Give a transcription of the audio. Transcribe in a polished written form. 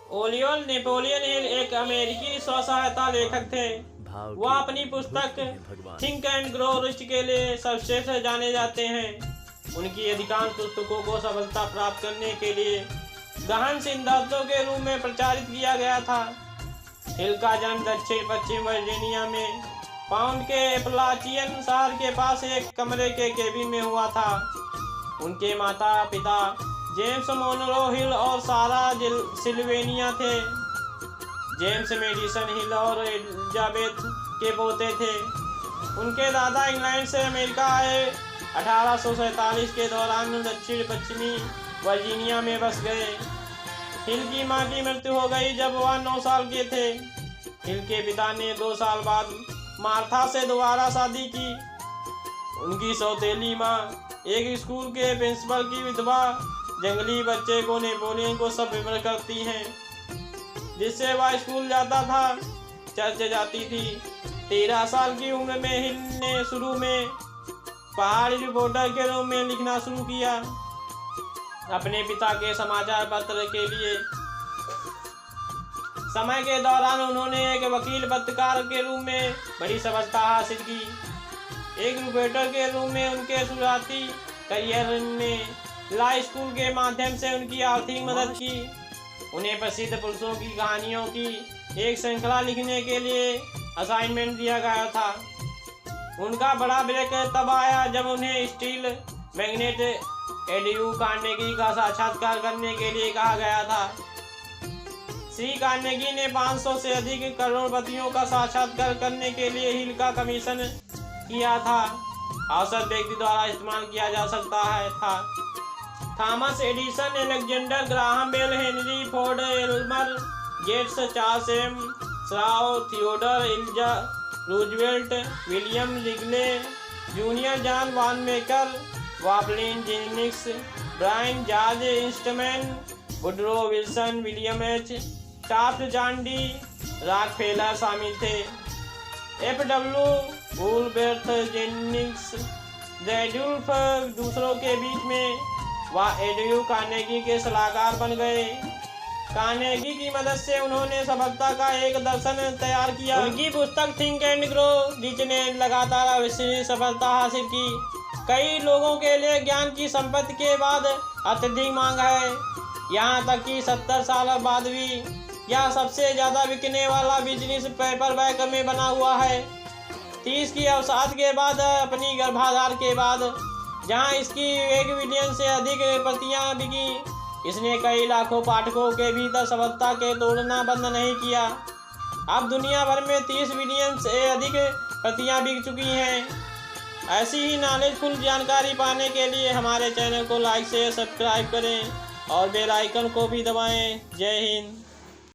ओलियल Napoleon Hill एक अमेरिकी स्व सहायता लेखक थे। वह अपनी पुस्तक थिंक एंड ग्रो रिच के लिए सर्वश्रेष्ठ जाने जाते हैं। उनकी अधिकांश पुस्तकों को सफलता प्राप्त करने के लिए गहन सिद्धांतों के रूप में प्रचारित किया गया था। हिल का जन्म दक्षिण पश्चिम वर्जीनिया में पाउंड के एपलाचियन शहर के पास एक कमरे के केबिन में हुआ था। उनके माता पिता जेम्स मोनरो हिल और सारा सिल्वेनिया थे। जेम्स मेडिसन हिल और एलिजाबेथ के पोते थे। उनके दादा इंग्लैंड से अमेरिका आए 1847 के दौरान दक्षिण पश्चिमी वर्जीनिया में बस गए। हिल की मां की मृत्यु हो गई जब वह 9 साल के थे। हिल के पिता ने 2 साल बाद मार्था से दोबारा शादी की। उनकी सौतेली मां एक स्कूल के प्रिंसिपल की विधवा जंगली बच्चे को नेपोलियन को सब विवरण करती हैं, जिससे वह स्कूल जाता था, चर्च जाती थी। 13 साल की उम्र में हिल ने शुरू में पहाड़ी रिपोर्टर के रूप में लिखना शुरू किया। अपने पिता के समाचार पत्र के लिए समय के दौरान उन्होंने एक वकील पत्रकार के रूप में बड़ी सफलता हासिल की। एक रिपोर्टर के रूप में उनके शुरुआती करियर में ला स्कूल के माध्यम से उनकी आर्थिक मदद की। उन्हें प्रसिद्ध पुरुषों की कहानियों की एक श्रृंखला लिखने के लिए असाइनमेंट दिया गया था। उनका बड़ा ब्रेक तब आया जब उन्हें स्टील मैग्नेट एडयू कार्नेगी का साक्षात्कार करने के लिए कहा गया था। श्री कार्नेगी ने 500 से अधिक करोड़पतियों का साक्षात्कार करने के लिए हिल का कमीशन किया था। औसत व्यक्ति द्वारा इस्तेमाल किया जा सकता था। Thomas Edison, Alexander Graham Bell, Henry Ford, Elmer Gates, Charles M स्राव, Theodore Eliza Roosevelt, William Wrigley Junior, John Wanamaker, वापलिन Jennings, Bryan George Eastman, Woodrow Wilson, William H Taft, John D Rockefeller शामिल थे। F.W.. वुलबर्थ Jennings, रेडुल्फ दूसरों के बीच में वह एडयू Carnegie के सलाहकार बन गए। कार्नेगी की मदद से उन्होंने सफलता का एक दर्शन तैयार किया। उनकी पुस्तक थिंक एंड ग्रो रिच ने लगातार अविश्वसनीय सफलता हासिल की। कई लोगों के लिए ज्ञान की संपत्ति के बाद अत्यधिक मांग है, यहाँ तक कि 70 साल बाद भी यह सबसे ज्यादा बिकने वाला बिजनेस पेपरबैक में बना हुआ है। 30 की अवसाद के बाद, अपनी गर्भाधार के बाद, जहां इसकी 1 मिलियन से अधिक प्रतियां बिकी, इसने कई लाखों पाठकों के भीतर सफलता के तोड़ना बंद नहीं किया। अब दुनिया भर में 30 मिलियन से अधिक प्रतियां बिक चुकी हैं। ऐसी ही नॉलेजफुल जानकारी पाने के लिए हमारे चैनल को लाइक से सब्सक्राइब करें और बेल आइकन को भी दबाएं। जय हिंद।